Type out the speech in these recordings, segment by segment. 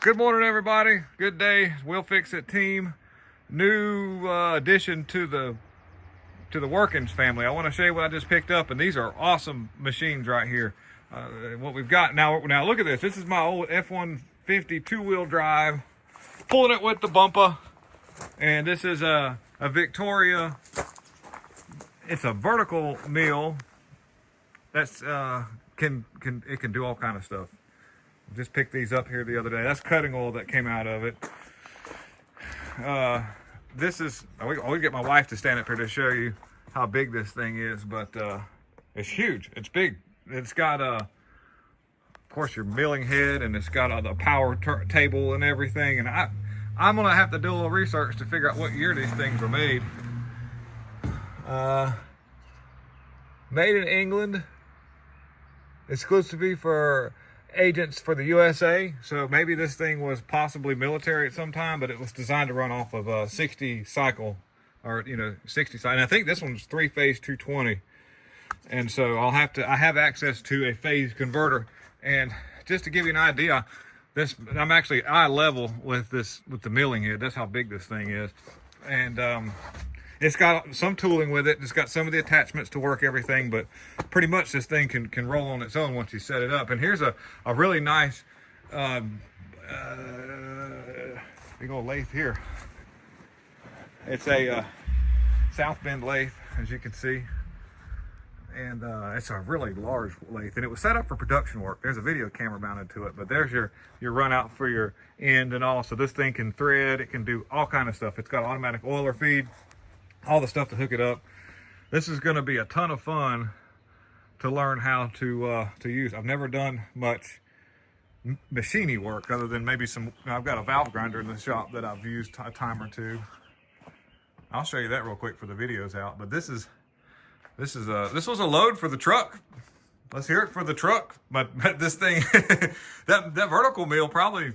Good morning, everybody. Good day. We'll Fix It team. New addition to the Workins family. I want to show you what I just picked up, and these are awesome machines right here. What we've got now. Look at this. This is my old F-150 two-wheel drive, pulling it with the bumper, and this is a Victoria. It's a vertical mill. That's can do all kind of stuff. Just picked these up here the other day. That's cutting oil that came out of it. This is, I always get my wife to stand up here to show you how big this thing is, but it's huge. It's big. It's got, of course, your milling head, and it's got the power table and everything. And I'm going to have to do a little research to figure out what year these things were made. Made in England, exclusively for agents for the USA. So maybe this thing was possibly military at some time, but it was designed to run off of a 60 cycle, or 60 cycle. And I think this one's 3-phase 220. And so I have access to a phase converter. And just to give you an idea, I'm actually eye level with the milling head. That's how big this thing is. And it's got some tooling with it. It's got some of the attachments to work everything, but pretty much this thing can roll on its own once you set it up. And here's a really nice big old lathe here. It's a South Bend lathe, as you can see. And it's a really large lathe, and it was set up for production work. There's a video camera mounted to it, but there's your run out for your end and all. So this thing can thread, it can do all kind of stuff. It's got automatic oiler feed, all the stuff to hook it up. This is going to be a ton of fun to learn how to use. I've never done much machining work other than maybe I've got a valve grinder in the shop that I've used a time or two. I'll show you that real quick for the video's out. But this was a load for the truck. Let's hear it for the truck. But this thing, that vertical mill probably,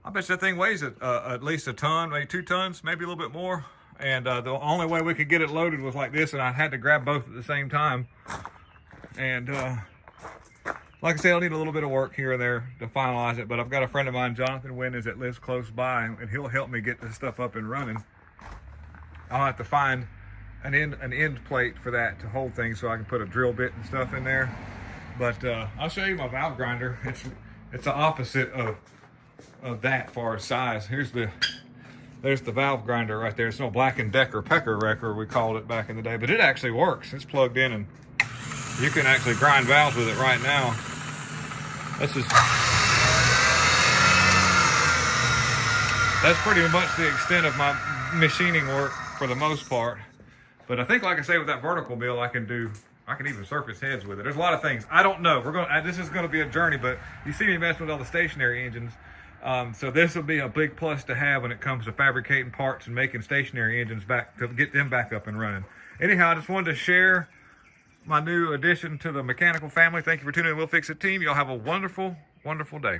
I bet you that thing weighs at least a ton, maybe 2 tons, maybe a little bit more. And the only way we could get it loaded was like this, and I had to grab both at the same time. And like I said, I'll need a little bit of work here and there to finalize it, but I've got a friend of mine, Jonathan Winters, that lives close by, and he'll help me get this stuff up and running. I'll have to find an end plate for that to hold things so I can put a drill bit and stuff in there. But I'll show you my valve grinder. It's the opposite of that far as size. There's the valve grinder right there. It's no Black & Decker pecker wrecker, we called it back in the day, but it actually works. It's plugged in, and you can actually grind valves with it right now. That's pretty much the extent of my machining work for the most part. But I think, like I say, with that vertical mill, I can even surface heads with it. There's a lot of things. I don't know. This is going to be a journey, but you see me messing with all the stationary engines. So this will be a big plus to have when it comes to fabricating parts and making stationary engines to get them back up and running. Anyhow, I just wanted to share my new addition to the mechanical family. Thank you for tuning in to We'll Fix It team. Y'all have a wonderful, wonderful day.